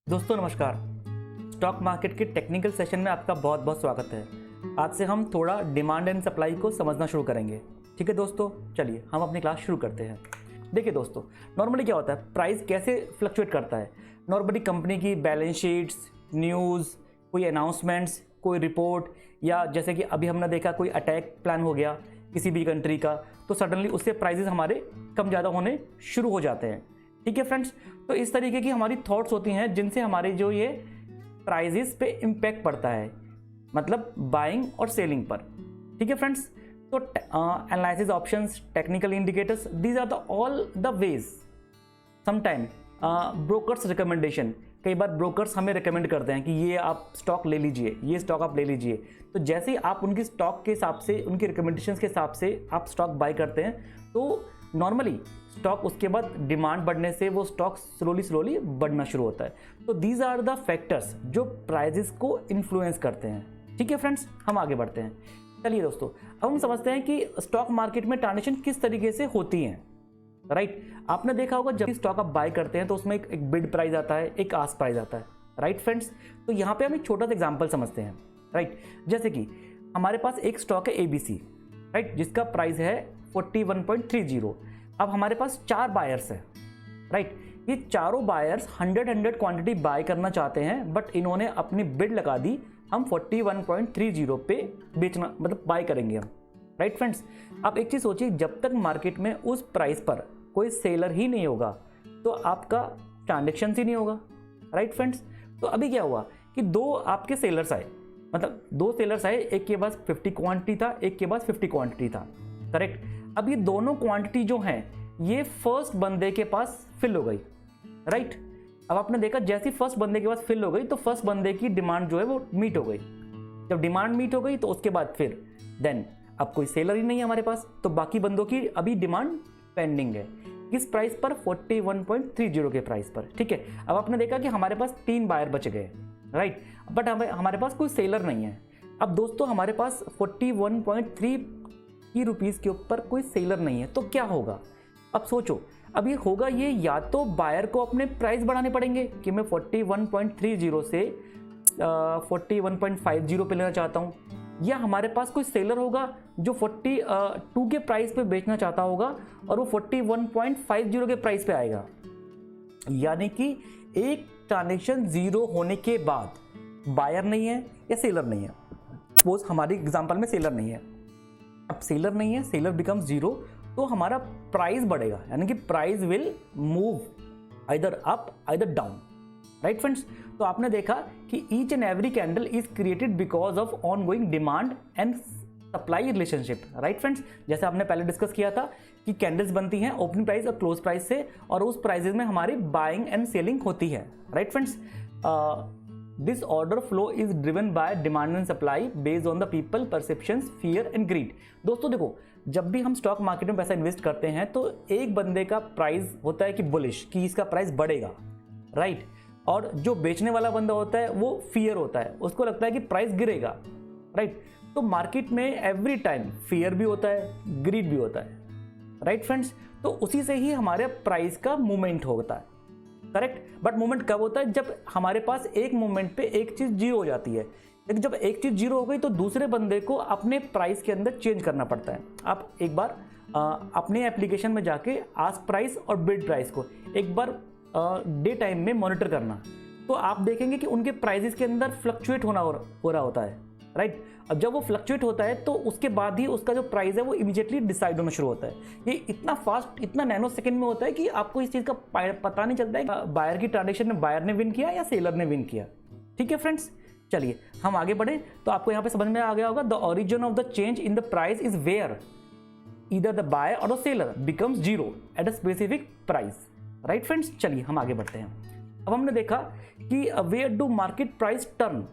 दोस्तों नमस्कार। Stock market के टेक्निकल सेशन में आपका बहुत बहुत स्वागत है। आज से हम थोड़ा डिमांड एंड सप्लाई को समझना शुरू करेंगे। ठीक है दोस्तों, चलिए हम अपनी क्लास शुरू करते हैं। देखिए दोस्तों, नॉर्मली क्या होता है, प्राइस कैसे फ्लक्चुएट करता है। नॉर्मली कंपनी की बैलेंस शीट्स, न्यूज़, कोई अनाउंसमेंट्स, कोई रिपोर्ट, या जैसे कि अभी हमने देखा कोई अटैक प्लान हो गया किसी भी कंट्री का, तो सडनली उससे प्राइजेस हमारे कम ज़्यादा होने शुरू हो जाते हैं। ठीक है फ्रेंड्स, तो इस तरीके की हमारी थॉट्स होती हैं जिनसे हमारे जो ये प्राइजेस पे इम्पैक्ट पड़ता है, मतलब बाइंग और सेलिंग पर। ठीक है फ्रेंड्स, तो analysis options, technical indicators, these are the all the ways. Sometime brokers recommendation, कई बार ब्रोकर्स हमें रिकमेंड करते हैं कि ये आप स्टॉक ले लीजिए, ये स्टॉक आप ले लीजिए। तो जैसे ही आप उनकी स्टॉक के हिसाब से, उनकी रिकमेंडेशंस के हिसाब से आप स्टॉक बाय करते हैं, तो नॉर्मली स्टॉक उसके बाद डिमांड बढ़ने से वो स्टॉक स्लोली बढ़ना शुरू होता है। तो दीज आर द फैक्टर्स जो प्राइजेस को इन्फ्लुएंस करते हैं। ठीक है फ्रेंड्स, हम आगे बढ़ते हैं। चलिए दोस्तों, अब हम समझते हैं कि स्टॉक मार्केट में ट्रांजेक्शन किस तरीके से होती हैं। राइट, आपने देखा होगा जब भी स्टॉक आप बाय करते हैं तो उसमें एक बिड प्राइस आता है, एक आस्क प्राइस आता है। राइट फ्रेंड्स, तो यहाँ पे हम एक छोटा सा एग्जांपल समझते हैं। राइट, जैसे कि हमारे पास एक स्टॉक है ABC, राइट, जिसका प्राइस है 41.30। अब हमारे पास 4 बायर्स हैं। राइट, ये चारों बायर्स 100 क्वांटिटी बाय करना चाहते हैं, बट इन्होंने अपनी बिड लगा दी, हम 41.30 पे बेचना, मतलब बाय करेंगे हम। राइट फ्रेंड्स, आप एक चीज़ सोचिए, जब तक मार्केट में उस प्राइस पर कोई सेलर ही नहीं होगा तो आपका ट्रांजेक्शन ही नहीं होगा। राइट फ्रेंड्स, तो अभी क्या हुआ कि दो आपके सेलर्स आए, मतलब 2 सेलर्स आए, एक के पास 50 क्वांटिटी था, एक के पास 50 क्वांटिटी था। करेक्ट, अब ये दोनों क्वांटिटी जो हैं ये फर्स्ट बंदे के पास फिल हो गई। राइट, अब आपने देखा जैसे फर्स्ट बंदे के पास फिल हो गई तो फर्स्ट बंदे की डिमांड जो है वो मीट हो गई। जब डिमांड मीट हो गई तो उसके बाद फिर देन अब कोई सेलर ही नहीं है हमारे पास, तो बाकी बंदों की अभी डिमांड पेंडिंग है। किस प्राइस पर? 41.30 के प्राइस पर। ठीक है, अब आपने देखा कि हमारे पास 3 बायर बच गए। राइट, बट हमारे पास कोई सेलर नहीं है। अब दोस्तों हमारे पास 41.30 रुपीस के ऊपर कोई सेलर नहीं है, तो क्या होगा? अब सोचो, अब ये होगा, ये या तो बायर को अपने प्राइस बढ़ाने पड़ेंगे कि मैं 41.30 से 41.50 पे लेना चाहता हूँ, या हमारे पास कोई सेलर होगा जो 42 के प्राइस पे बेचना चाहता होगा और वो 41.50 के प्राइस पे आएगा। यानी कि एक ट्रांजेक्शन जीरो होने के बाद बायर नहीं है या सेलर नहीं है। सपोज हमारे एग्जांपल में सेलर नहीं है, अब सेलर नहीं है, सेलर बिकम्स जीरो, तो हमारा प्राइस बढ़ेगा, यानी कि price will move either up either down. Right friends, तो आपने देखा कि each and every candle is created because of on going demand and supply relationship. Right friends, जैसे आपने पहले डिस्कस किया था कि कैंडल्स बनती हैं ओपनिंग प्राइस और क्लोज प्राइस से, और उस प्राइसेस में हमारी बाइंग एंड सेलिंग होती है। Right friends, this order flow is driven by demand and supply based on the people perceptions, fear and grid. दोस्तों देखो, जब भी हम स्टॉक मार्केट में पैसा इन्वेस्ट करते हैं तो एक बंदे का प्राइस होता है कि बुलिश, कि इसका प्राइस बढ़ेगा। राइट, और जो बेचने वाला बंदा होता है वो फियर होता है, उसको लगता है कि प्राइस गिरेगा। राइट, तो मार्केट में एवरी टाइम फियर भी होता है, ग्रीड भी होता है। राइट फ्रेंड्स, तो उसी से ही हमारे प्राइस का मूवमेंट होता है। करेक्ट, बट मूवमेंट कब होता है? जब हमारे पास एक मूवमेंट पे एक चीज जीरो हो जाती है। लेकिन जब एक चीज जीरो हो गई तो दूसरे बंदे को अपने प्राइस के अंदर चेंज करना पड़ता है। आप एक बार अपने एप्लीकेशन में जाके आस्क प्राइस और बिड प्राइस को एक बार डे टाइम में मॉनिटर करना, तो आप देखेंगे कि उनके प्राइसेस के अंदर फ्लक्चुएट हो रहा होता है। राइट, अब जब वो फ्लक्चुएट होता है तो उसके बाद ही उसका जो प्राइस है वो इमीडिएटली डिसाइड होना शुरू होता है। ये इतना फास्ट, इतना नैनो सेकंड में होता है कि आपको इस चीज़ का पता नहीं चलता है बायर की ट्रांजेक्शन में बायर ने विन किया या सेलर ने विन किया। ठीक है फ्रेंड्स, चलिए हम आगे बढ़े। तो आपको यहाँ पे समझ में आ गया होगा, the origin of the change in the price is where either the buyer or the seller becomes zero at a specific price. Right friends, चलिए हम आगे बढ़ते हैं। अब हमने देखा कि where do market price turn.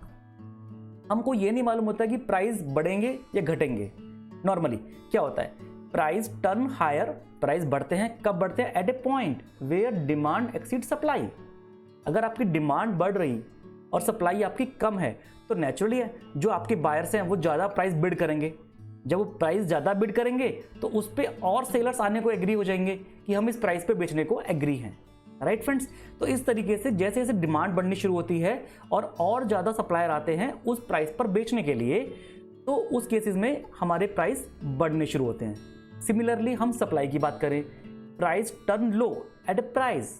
हमको ये नहीं मालूम होता कि प्राइस बढ़ेंगे या घटेंगे। नॉर्मली क्या होता है, प्राइस टर्न हायर, प्राइस बढ़ते हैं, कब बढ़ते हैं? At a point where demand exceed supply. अगर आपकी डिमांड बढ़ रही और सप्लाई आपकी कम है तो नेचुरली है जो आपके बायर्स हैं वो ज़्यादा प्राइस बिड करेंगे। जब वो प्राइस ज़्यादा बिड करेंगे तो उस पर और सेलर्स आने को एग्री हो जाएंगे कि हम इस प्राइस पे बेचने को एग्री हैं। Right friends. तो इस तरीके से जैसे जैसे डिमांड बढ़नी शुरू होती है और ज़्यादा सप्लायर आते हैं उस प्राइस पर बेचने के लिए, तो उस केसेस में हमारे प्राइस बढ़ने शुरू होते हैं। सिमिलरली हम सप्लाई की बात करें, price turn low at a price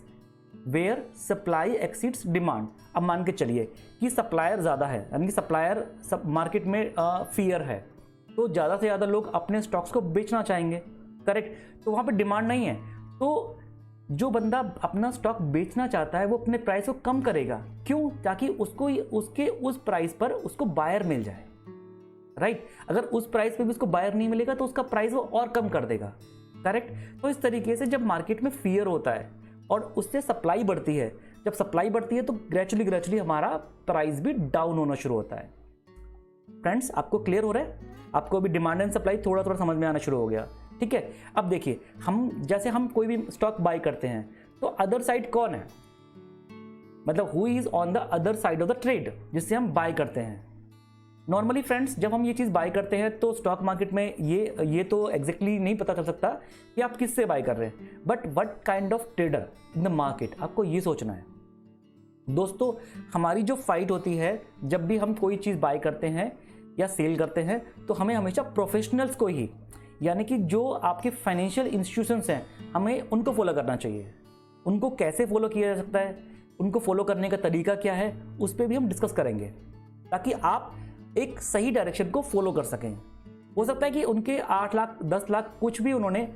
where supply exceeds demand. अब मान के चलिए कि सप्लायर ज़्यादा है, यानी कि सप्लायर मार्केट में फियर है, तो ज़्यादा से ज़्यादा लोग अपने स्टॉक्स को बेचना चाहेंगे, करेक्ट। तो वहाँ पे डिमांड नहीं है, तो जो बंदा अपना स्टॉक बेचना चाहता है वो अपने प्राइस को कम करेगा। क्यों? ताकि उसको उसके उस प्राइस पर उसको बायर मिल जाए, राइट। अगर उस प्राइस पे भी उसको बायर नहीं मिलेगा तो उसका प्राइस वो और कम कर देगा, करेक्ट। तो इस तरीके से जब मार्केट में फियर होता है और उससे सप्लाई बढ़ती है, जब सप्लाई बढ़ती है तो ग्रेजुअली हमारा प्राइस भी डाउन होना शुरू होता है। फ्रेंड्स, आपको क्लियर हो रहा है? आपको अभी डिमांड एंड सप्लाई थोड़ा थोड़ा समझ में आना शुरू हो गया, ठीक है। अब देखिए, हम कोई भी स्टॉक बाय करते हैं तो अदर साइड कौन है, मतलब who is on the other side of the trade, जिससे हम बाय करते हैं। नॉर्मली फ्रेंड्स, जब हम ये चीज़ बाय करते हैं तो स्टॉक मार्केट में ये तो एग्जैक्टली नहीं पता चल सकता कि आप किससे बाय कर रहे हैं, but what kind of trader in the market, आपको ये सोचना है। दोस्तों, हमारी जो फाइट होती है जब भी हम कोई चीज़ बाय करते हैं या सेल करते हैं, तो हमें हमेशा प्रोफेशनल्स को ही, यानी कि जो आपके फाइनेंशियल इंस्टीट्यूशंस हैं, हमें उनको फॉलो करना चाहिए। उनको कैसे फॉलो किया जा सकता है, उनको फॉलो करने का तरीका क्या है, उस पर भी हम डिस्कस करेंगे, ताकि आप एक सही डायरेक्शन को फॉलो कर सकें। हो सकता है कि उनके 8 लाख 10 लाख कुछ भी उन्होंने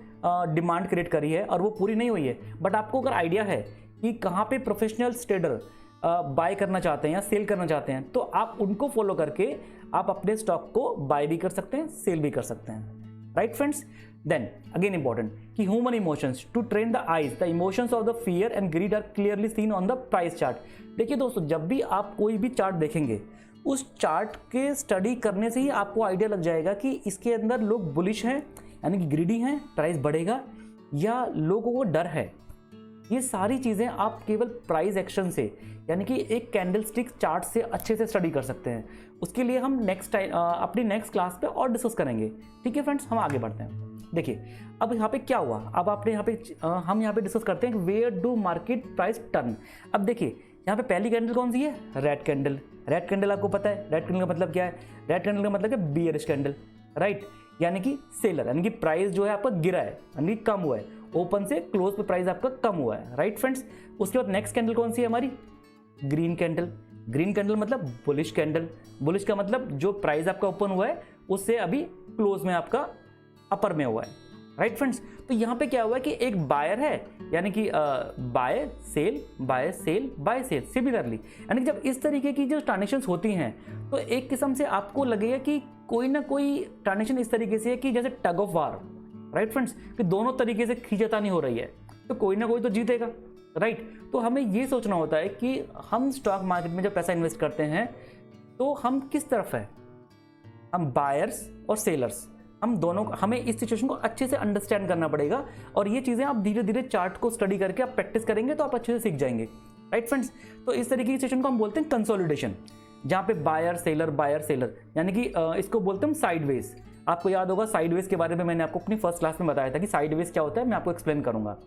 डिमांड क्रिएट करी है और वो पूरी नहीं हुई है, बट आपको अगर आइडिया है कि कहाँ पे प्रोफेशनल ट्रेडर बाय करना चाहते हैं या सेल करना चाहते हैं, तो आप उनको फॉलो करके आप अपने स्टॉक को बाय भी कर सकते हैं, सेल भी कर सकते हैं, right friends. Then again important कि human emotions to train the eyes, the emotions of the fear and greed are clearly seen on the price chart. देखिए दोस्तों, जब भी आप कोई भी चार्ट देखेंगे, उस चार्ट के स्टडी करने से ही आपको आइडिया लग जाएगा कि इसके अंदर लोग बुलिश हैं, यानी कि ग्रीडी हैं, प्राइस बढ़ेगा, या लोगों को डर है। ये सारी चीज़ें आप केवल प्राइस एक्शन से, यानी कि एक कैंडल स्टिक चार्ट से अच्छे से स्टडी कर सकते हैं। उसके लिए हम अपनी नेक्स्ट क्लास पे और डिस्कस करेंगे, ठीक है फ्रेंड्स। हम आगे बढ़ते हैं। देखिए, अब यहाँ पे क्या हुआ, अब आपने हम यहाँ पे डिस्कस करते हैं कि where do market price turn. अब देखिए, यहाँ पे पहली कैंडल कौन सी है? Red candle. रेड कैंडल आपको पता है रेड कैंडल का मतलब क्या है? रेड कैंडल का मतलब है बियरिश कैंडल, राइट, यानी कि सेलर, यानी कि प्राइस जो है आपका गिरा है, यानी कि कम हुआ है, ओपन से क्लोज पे प्राइस आपका कम हुआ है, राइट फ्रेंड्स। उसके बाद नेक्स्ट कैंडल कौन सी है हमारी? Green candle. ग्रीन कैंडल मतलब बुलिश कैंडल। बुलिश का मतलब जो प्राइस आपका ओपन हुआ है उससे अभी क्लोज में आपका अपर में हुआ है, राइट फ्रेंड्स। तो यहाँ पे क्या हुआ है कि एक बायर है, यानी कि buy sell buy sell buy sell. Similarly, यानी कि जब इस तरीके की जो ट्रांजेक्शन्स होती हैं, तो एक किस्म से आपको लगेगा कि कोई ना कोई ट्रांजेक्शन इस तरीके से है कि जैसे tug of war, right friends, कि दोनों तरीके से खींचतानी हो रही है, तो कोई ना कोई तो जीतेगा, राइट। तो हमें ये सोचना होता है कि हम स्टॉक मार्केट में जब पैसा इन्वेस्ट करते हैं तो हम किस तरफ है, हम बायर्स और सेलर्स, हम दोनों, हमें इस सिचुएशन को अच्छे से अंडरस्टैंड करना पड़ेगा। और ये चीज़ें आप धीरे धीरे चार्ट को स्टडी करके आप प्रैक्टिस करेंगे तो आप अच्छे से सीख जाएंगे, राइट फ्रेंड्स। तो इस तरीके की सिचुएशन को हम बोलते हैं कंसोलिडेशन, जहाँ पे बायर सेलर, यानी कि इसको बोलते हैं हम साइडवेज। आपको याद होगा साइडवेज के बारे में मैंने आपको अपनी फर्स्ट क्लास में बताया था कि साइडवेज क्या होता है, मैं आपको एक्सप्लेन करूंगा,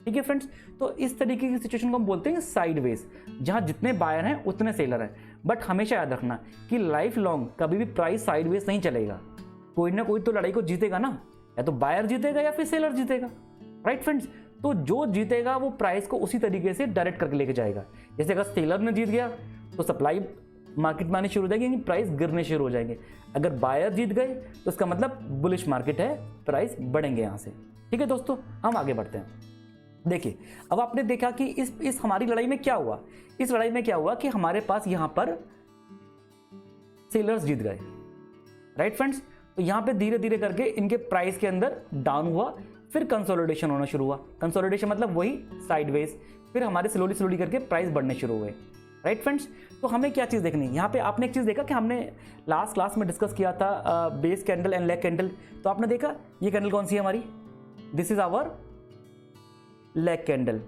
ठीक है फ्रेंड्स। तो इस तरीके की सिचुएशन को हम बोलते हैं साइडवेज, जहाँ जितने बायर हैं उतने सेलर हैं। बट हमेशा याद रखना कि लाइफ लॉन्ग कभी भी प्राइस साइडवेज नहीं चलेगा, कोई ना कोई तो लड़ाई को जीतेगा ना, या तो बायर जीतेगा या फिर सेलर जीतेगा, राइट फ्रेंड्स। तो जो जीतेगा वो प्राइस को उसी तरीके से डायरेक्ट करके लेके जाएगा। जैसे अगर सेलर ने जीत गया तो सप्लाई मार्केट में आनी शुरू हो जाएगी, यानी प्राइस गिरने शुरू हो जाएंगे। अगर बायर जीत गए तो इसका मतलब बुलिश मार्केट है, प्राइस बढ़ेंगे यहाँ से, ठीक है दोस्तों। हम आगे बढ़ते हैं। देखिए, अब आपने देखा कि इस हमारी लड़ाई में क्या हुआ। इस लड़ाई में क्या हुआ कि हमारे पास यहाँ पर सेलर्स जीत गए, राइट फ्रेंड्स। तो यहाँ पे धीरे धीरे करके इनके प्राइस के अंदर डाउन हुआ, फिर कंसोलिडेशन होना शुरू हुआ। कंसोलिडेशन मतलब वही साइडवेज, फिर हमारे स्लोली करके प्राइस बढ़ने शुरू हुए, राइट फ्रेंड्स। तो हमें क्या चीज़ देखनी, यहाँ पे आपने एक चीज़ देखा कि हमने लास्ट क्लास में डिस्कस किया था base candle and leg candle. तो आपने देखा ये कैंडल कौन सी है हमारी? This is our leg candle,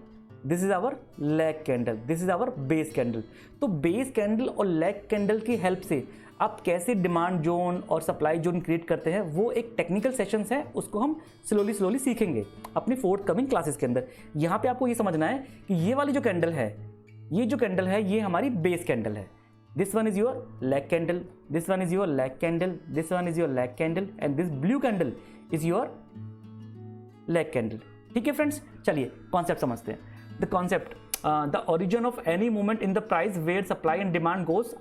this is our leg candle, this is our base candle. तो बेस कैंडल और लेग कैंडल की हेल्प से आप कैसे डिमांड जोन और सप्लाई जोन क्रिएट करते हैं वो एक टेक्निकल सेशंस है, उसको हम स्लोली सीखेंगे अपनी फोर्थ कमिंग क्लासेस के अंदर। यहाँ पे आपको ये समझना है कि ये वाली जो कैंडल है, ये हमारी बेस कैंडल है। This one is your leg candle, this one is your leg candle, this one is your leg candle and this blue candle is your leg candle. ठीक है फ्रेंड्स, चलिए कॉन्सेप्ट समझते हैं। The concept, the origin of any movement in the price where supply and demand goes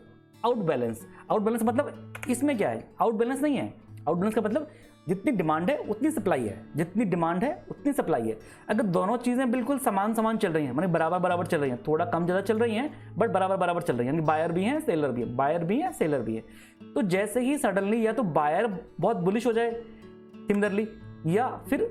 out balance. Out balance मतलब इसमें क्या है, out balance नहीं है। आउट बैलेंस का मतलब जितनी डिमांड है उतनी सप्लाई है, जितनी डिमांड है उतनी सप्लाई है। अगर दोनों चीजें बिल्कुल समान चल रही हैं, माने बराबर चल रही हैं, थोड़ा कम ज़्यादा चल रही हैं बट बराबर चल रही हैं, यानी बायर भी है सेलर भी है, बायर भी है सेलर भी है। तो जैसे ही सडनली या तो बायर बहुत बुलिश हो जाए सिमिलरली, या फिर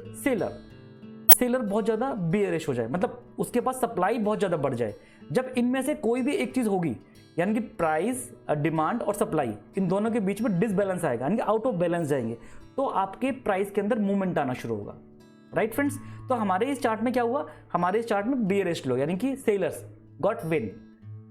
सेलर बहुत ज़्यादा बेयरिश हो जाए, मतलब उसके पास सप्लाई बहुत ज़्यादा बढ़ जाए, जब इनमें से कोई भी एक चीज़ होगी, यानी कि प्राइस, डिमांड और सप्लाई, इन दोनों के बीच में डिसबैलेंस आएगा, यानी कि आउट ऑफ बैलेंस जाएंगे, तो आपके प्राइस के अंदर मूवमेंट आना शुरू होगा। राइट फ्रेंड्स, तो हमारे इस चार्ट में क्या हुआ, हमारे इस चार्ट में बेयरिश लो, यानी कि सेलर्स गॉट विन,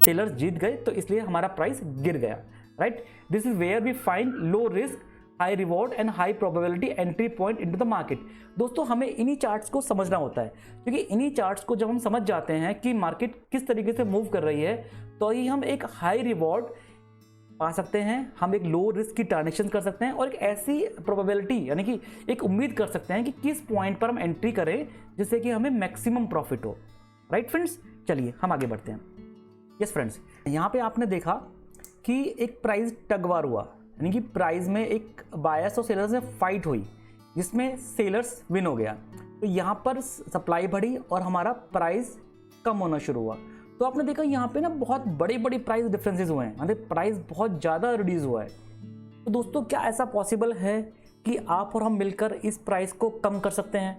सेलर्स जीत गए, तो इसलिए हमारा प्राइस गिर गया। Right, this is where we find low risk, high reward and high probability entry point into the market. दोस्तों हमें इन्हीं चार्ट्स को समझना होता है, क्योंकि इन्हीं चार्ट्स को जब हम समझ जाते हैं कि मार्केट किस तरीके से मूव कर रही है, तो ही हम एक हाई रिवॉर्ड पा सकते हैं, हम एक लो रिस्क की ट्रांजेक्शन कर सकते हैं और एक ऐसी प्रोबेबिलिटी, यानी कि एक उम्मीद कर सकते हैं कि किस पॉइंट पर हम एंट्री करें जिससे कि हमें मैक्सिमम प्रॉफिट हो। राइट फ्रेंड्स, चलिए हम आगे बढ़ते हैं। यस फ्रेंड्स, यहाँ पे आपने देखा कि एक प्राइस टगवार हुआ, यानी कि प्राइस में एक बायर्स और सेलर्स में फाइट हुई, जिसमें सेलर्स विन हो गया। तो यहाँ पर सप्लाई बढ़ी और हमारा प्राइस कम होना शुरू हुआ। तो आपने देखा यहाँ पे ना बहुत बड़े प्राइस डिफरेंसेस हुए हैं, मतलब प्राइस बहुत ज़्यादा रिड्यूस हुआ है। तो दोस्तों क्या ऐसा पॉसिबल है कि आप और हम मिलकर इस प्राइस को कम कर सकते हैं?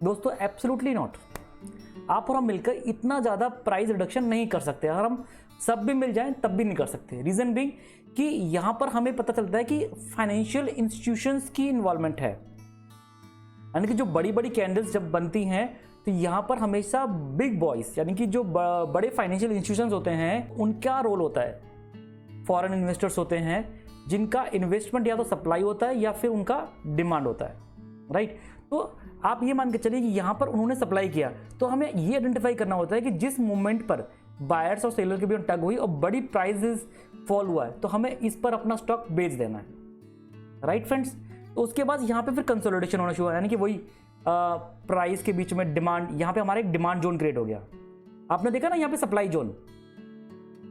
दोस्तों एब्सोल्युटली नॉट। आप और हम मिलकर इतना ज़्यादा प्राइस रिडक्शन नहीं कर सकते। अगर हम सब भी मिल जाएं तब भी नहीं कर सकते। रीज़न बीइंग कि यहाँ पर हमें पता चलता है कि फाइनेंशियल इंस्टीट्यूशंस की इन्वॉल्वमेंट है, यानी कि जो बड़ी कैंडल्स जब बनती हैं तो यहाँ पर हमेशा बिग बॉयज, यानी कि जो बड़े फाइनेंशियल इंस्टीट्यूशंस होते हैं, उनका रोल होता है। फॉरेन इन्वेस्टर्स होते हैं जिनका इन्वेस्टमेंट या तो सप्लाई होता है या फिर उनका डिमांड होता है। राइट, तो आप ये मान के चलिए कि यहाँ पर उन्होंने सप्लाई किया, तो हमें ये आइडेंटिफाई करना होता है कि जिस मोमेंट पर बायर्स और सेलर के बीच टग हुई और बड़ी प्राइसेस फॉल हुआ है, तो हमें इस पर अपना स्टॉक बेच देना है। राइट फ्रेंड्स, तो उसके बाद यहाँ पे फिर कंसोलिडेशन होना शुरू हुआ, यानी कि वही प्राइस के बीच में डिमांड, यहाँ पे हमारा एक डिमांड जोन क्रिएट हो गया। आपने देखा ना यहाँ पे सप्लाई जोन,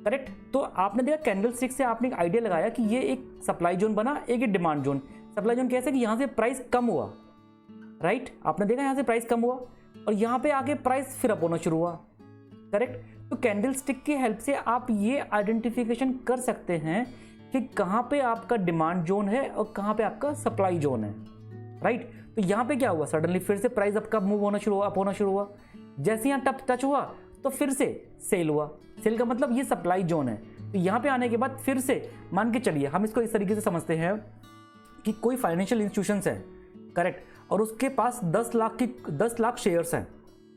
करेक्ट। तो आपने देखा कैंडल स्टिक से आपने एक आइडिया लगाया कि ये एक सप्लाई जोन बना, एक डिमांड जोन। सप्लाई जोन कैसे कि यहाँ से प्राइस कम हुआ, राइट, आपने देखा यहाँ से प्राइस कम हुआ और यहाँ पे आके प्राइस फिर अप होना शुरू हुआ, करेक्ट। तो कैंडल स्टिक की हेल्प से आप ये आइडेंटिफिकेशन कर सकते हैं कि कहाँ पे आपका डिमांड जोन है और कहाँ पे आपका सप्लाई जोन है। राइट, तो यहाँ पे क्या हुआ, सडनली फिर से प्राइस अप मूव होना शुरू हुआ, अप होना शुरू हुआ। जैसे यहाँ टच हुआ तो फिर से सेल हुआ। सेल का मतलब ये सप्लाई जोन है। तो यहाँ पे आने के बाद फिर से मान के चलिए, हम इसको इस तरीके से समझते हैं कि कोई फाइनेंशियल इंस्टीट्यूशंस है, करेक्ट, और उसके पास 10 लाख शेयर्स हैं।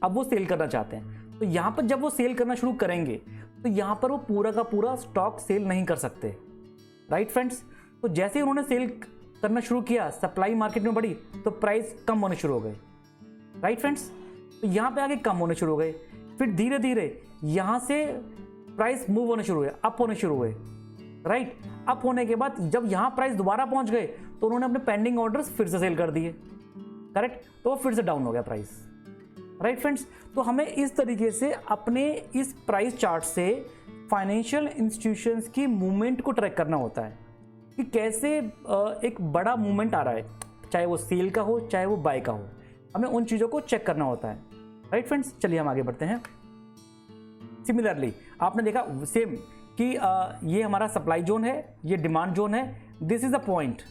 अब वो सेल करना चाहते हैं, तो यहाँ पर जब वो सेल करना शुरू करेंगे तो यहाँ पर वो पूरा का पूरा स्टॉक सेल नहीं कर सकते। राइट फ्रेंड्स, तो जैसे ही उन्होंने सेल करना शुरू किया, सप्लाई मार्केट में बढ़ी तो प्राइस कम होने शुरू हो गए। राइट फ्रेंड्स, तो यहाँ पे आगे कम होने शुरू हो गए, फिर धीरे धीरे यहाँ से प्राइस मूव होने शुरू हुए, अप होने शुरू हुए। राइट, अप होने के बाद जब यहाँ प्राइस दोबारा पहुंच गए तो उन्होंने अपने पेंडिंग ऑर्डर्स फिर से सेल कर दिए, करेक्ट, तो वो फिर से डाउन हो गया प्राइस। राइट फ्रेंड्स, तो हमें इस तरीके से अपने इस प्राइस चार्ट से फाइनेंशियल इंस्टीट्यूशंस की मूवमेंट को ट्रैक करना होता है कि कैसे एक बड़ा मूवमेंट आ रहा है, चाहे वो सेल का हो चाहे वो बाय का हो, हमें उन चीज़ों को चेक करना होता है। राइट फ्रेंड्स, चलिए हम आगे बढ़ते हैं। सिमिलरली आपने देखा सेम कि ये हमारा सप्लाई जोन है, ये डिमांड जोन है। दिस इज अ पॉइंट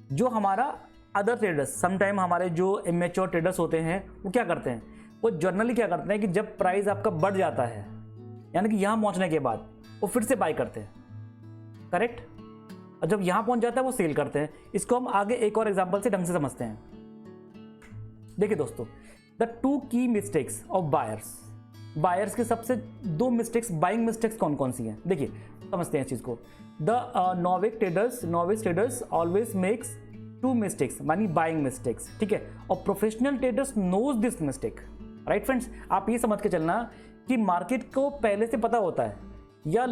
जो हमारा अदर ट्रेडर्स, समटाइम हमारे जो इमेच्योर ट्रेडर्स होते हैं वो क्या करते हैं, वो जर्नली क्या करते हैं कि जब प्राइस आपका बढ़ जाता है, यानी कि यहाँ पहुँचने के बाद वो फिर से बाय करते हैं, करेक्ट, और जब यहाँ पहुँच जाता है वो सेल करते हैं। इसको हम आगे एक और एग्जांपल से ढंग से समझते हैं। देखिए दोस्तों, द 2 की मिस्टेक्स ऑफ बायर्स के सबसे 2 मिस्टेक्स, बाइंग मिस्टेक्स कौन कौन सी हैं? देखिए, समझते हैं इस चीज़ को। The novice traders always makes 2 mistakes, many buying mistakes, ठीक है, और professional traders knows this mistake, right friends. आप ये समझ के चलना कि मार्केट को पहले से पता होता है, या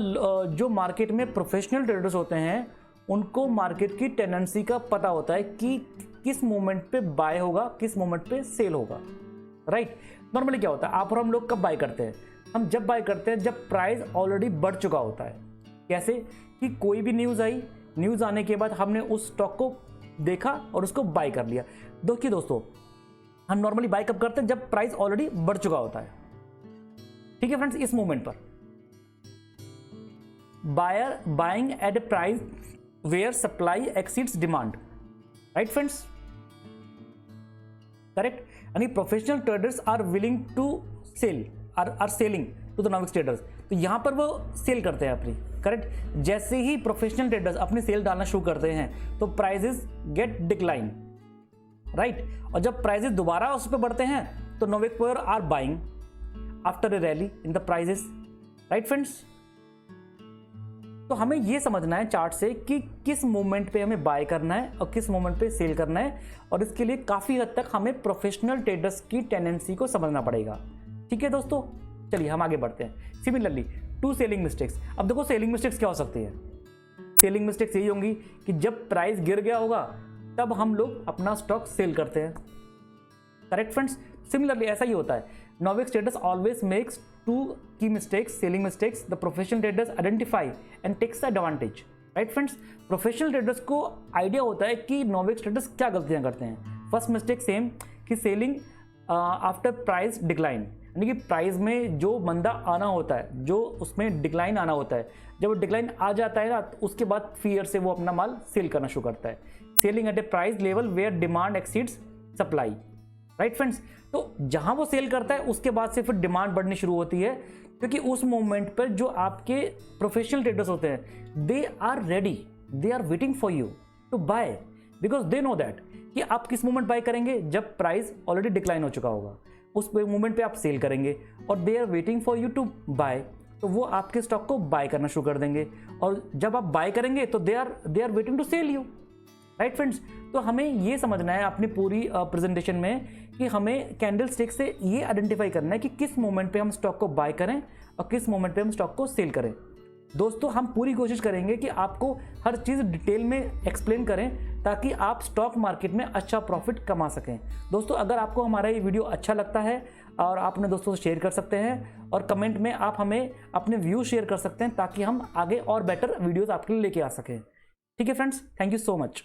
जो मार्केट में प्रोफेशनल ट्रेडर्स होते हैं उनको मार्केट की टेंडेंसी का पता होता है कि किस मोमेंट पे बाय होगा, किस मोमेंट पे सेल होगा, राइट। नॉर्मली क्या होता है, आप और हम लोग कब बाय करते हैं, हम जब बाय करते हैं जब प्राइस ऑलरेडी बढ़ चुका होता है। कैसे कि कोई भी न्यूज़ आई, न्यूज़ आने के बाद हमने उस स्टॉक को देखा और उसको बाय कर लिया। देखिए दोस्तों, हम नॉर्मली बाय कब करते हैं, जब प्राइस ऑलरेडी बढ़ चुका होता है, ठीक है फ्रेंड्स। इस मोमेंट पर buyer buying at a price where supply exceeds demand, right friends, correct. यानी professional traders are willing to sell, are selling to the novices traders, तो यहां पर वो सेल करते हैं अपनी, करेक्ट। जैसे ही प्रोफेशनल ट्रेडर्स अपनी सेल डालना शुरू करते हैं तो प्राइसेस गेट डिक्लाइन, राइट। और जब प्राइसेस दोबारा उस पर बढ़ते हैं तो novices player are buying after a rally in the prices, right friends. तो हमें यह समझना है चार्ट से कि किस मोमेंट पे हमें बाय करना है और किस मोमेंट पे सेल करना है, और इसके लिए काफी हद तक हमें प्रोफेशनल ट्रेडर्स की टेंडेंसी को समझना पड़ेगा, ठीक है दोस्तों। चलिए हम आगे बढ़ते हैं। Similarly 2 selling mistakes. अब देखो सेलिंग मिस्टेक्स क्या हो सकती है। सेलिंग मिस्टेक्स यही होंगी कि जब प्राइस गिर गया होगा तब हम लोग अपना स्टॉक सेल करते हैं, करेक्ट फ्रेंड्स। सिमिलरली ऐसा ही होता है। Novices traders always makes 2 key mistakes, selling mistakes. The professional traders identify and takes the advantage, right friends? Professional traders को आइडिया होता है कि नोविक्स ट्रेडर्स क्या गलतियां करते हैं। फर्स्ट मिस्टेक सेम कि सेलिंग आफ्टर प्राइस डिक्लाइन, यानी कि प्राइस में जो मंदा आना होता है, जो उसमें डिक्लाइन आना होता है, जब वो डिक्लाइन आ जाता है ना तो उसके बाद फियर से वो अपना माल सेल करना शुरू करता है। Selling at a price level where demand exceeds supply, right friends. तो जहां वो सेल करता है उसके बाद से फिर डिमांड बढ़नी शुरू होती है, क्योंकि उस मोमेंट पर जो आपके प्रोफेशनल ट्रेडर्स होते हैं they are ready, they are waiting for you to buy, because they know that कि आप किस मोमेंट बाय करेंगे, जब प्राइस ऑलरेडी डिक्लाइन हो चुका होगा उस मोमेंट पे आप सेल करेंगे, और they are waiting for you to buy, तो वो आपके स्टॉक को बाय करना शुरू कर देंगे, और जब आप बाय करेंगे तो they are waiting to sell you, right friends. तो हमें ये समझना है अपनी पूरी प्रेजेंटेशन में कि हमें कैंडल स्टिक से ये आइडेंटिफाई करना है कि किस मोमेंट पे हम स्टॉक को बाय करें और किस मोमेंट पे हम स्टॉक को सेल करें। दोस्तों हम पूरी कोशिश करेंगे कि आपको हर चीज़ डिटेल में एक्सप्लेन करें ताकि आप स्टॉक मार्केट में अच्छा प्रॉफिट कमा सकें। दोस्तों अगर आपको हमारा ये वीडियो अच्छा लगता है और आप अपने दोस्तों से शेयर कर सकते हैं, और कमेंट में आप हमें अपने व्यूज शेयर कर सकते हैं ताकि हम आगे और बेटर वीडियोज़ आपके लिए लेके आ सकें। ठीक है friends, thank you so much.